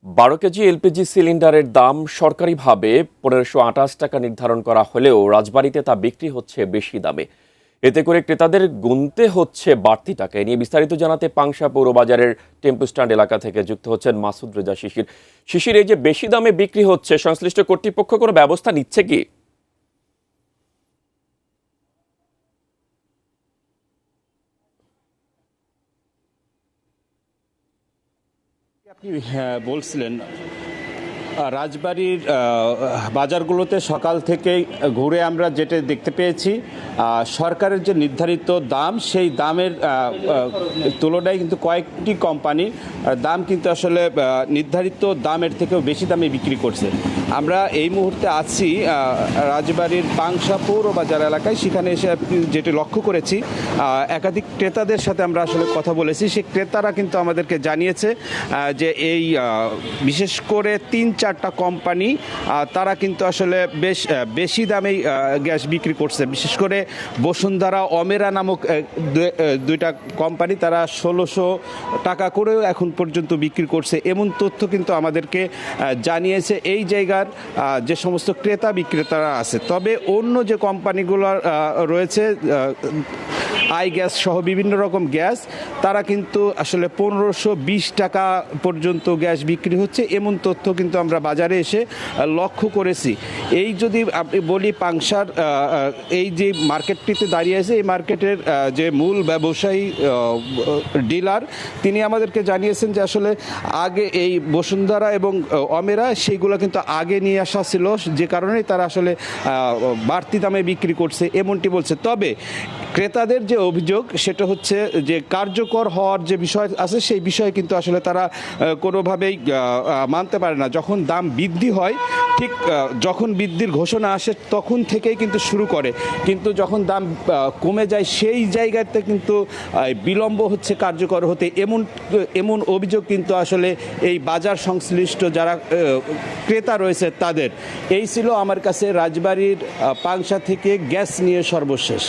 12 KG LPG সিলিন্ডারের দাম সরকারিভাবে 1528 টাকা নির্ধারণ করা হলেও রাজবাড়ীতে তা বিক্রি হচ্ছে বেশি দামে। এতে করে ক্রেতাদের গুনতে হচ্ছে বাড়তি টাকা। এ নিয়ে বিস্তারিত জানাতে পাংশা পৌরবাজারের টেম্পো স্ট্যান্ড এলাকা থেকে যুক্ত হচ্ছেন মাসুদ রেজা শিশির। শিশির, এই যে বেশি দামে বিক্রি হচ্ছে, সংশ্লিষ্ট কর্তৃপক্ষ কোনো ব্যবস্থা নিচ্ছে কি? আপনি বলছিলেন রাজবাড়ির বাজারগুলোতে সকাল থেকেই ঘুরে আমরা যেটা দেখতে পেয়েছি, সরকারের যে নির্ধারিত দাম সেই দামের তুলনায় কিন্তু কয়েকটি কোম্পানি দাম কিন্তু আসলে নির্ধারিত দামের থেকেও বেশি দামে বিক্রি করছে। আমরা এই মুহূর্তে আছি রাজবাড়ির পাংশা পৌরবাজার এলাকায়। সেখানে এসে যেটি লক্ষ্য করেছি, একাধিক ক্রেতাদের সাথে আমরা আসলে কথা বলেছি। সেই ক্রেতারা কিন্তু আমাদেরকে জানিয়েছে যে এই বিশেষ করে 3-4টা কোম্পানি তারা কিন্তু আসলে বেশি দামেই গ্যাস বিক্রি করছে। বিশেষ করে বসুন্ধরা অমেরা নামক দুইটা কোম্পানি তারা 1600 টাকা করেও এখন পর্যন্ত বিক্রি করছে, এমন তথ্য কিন্তু আমাদেরকে জানিয়েছে এই জায়গার যে সমস্ত ক্রেতা বিক্রেতারা আছে। তবে অন্য যে কোম্পানিগুলো রয়েছে আই গ্যাস সহ বিভিন্ন রকম গ্যাস, তারা কিন্তু আসলে 1520 টাকা পর্যন্ত গ্যাস বিক্রি হচ্ছে, এমন তথ্য কিন্তু আমরা বাজারে এসে লক্ষ্য করেছি। এই যদি আপনি বলি পাংশার এই যে মার্কেটটিতে দাঁড়িয়ে আছে, এই মার্কেটের যে মূল ব্যবসায়ী ডিলার, তিনি আমাদেরকে জানিয়েছেন যে আসলে আগে এই বসুন্ধরা এবং অমেরা সেইগুলো কিন্তু আগে নিয়ে আসা ছিল, যে কারণেই তারা আসলে বাড়তি দামে বিক্রি করছে এমনটি বলছে। তবে ক্রেতাদের যে অভিযোগ সেটা হচ্ছে যে কার্যকর হওয়ার যে বিষয় আছে সেই বিষয়ে কিন্তু আসলে তারা কোনোভাবেই মানতে পারে না। যখন দাম বৃদ্ধি হয়, ঠিক যখন বৃদ্ধির ঘোষণা আসে তখন থেকেই কিন্তু শুরু করে, কিন্তু যখন দাম কমে যায় সেই জায়গাতে কিন্তু বিলম্ব হচ্ছে কার্যকর হতে, এমন অভিযোগ কিন্তু আসলে এই বাজার সংশ্লিষ্ট যারা ক্রেতা রয়েছে তাদের। এই ছিল আমার কাছে রাজবাড়ির পাংশা থেকে গ্যাস নিয়ে সর্বশেষ।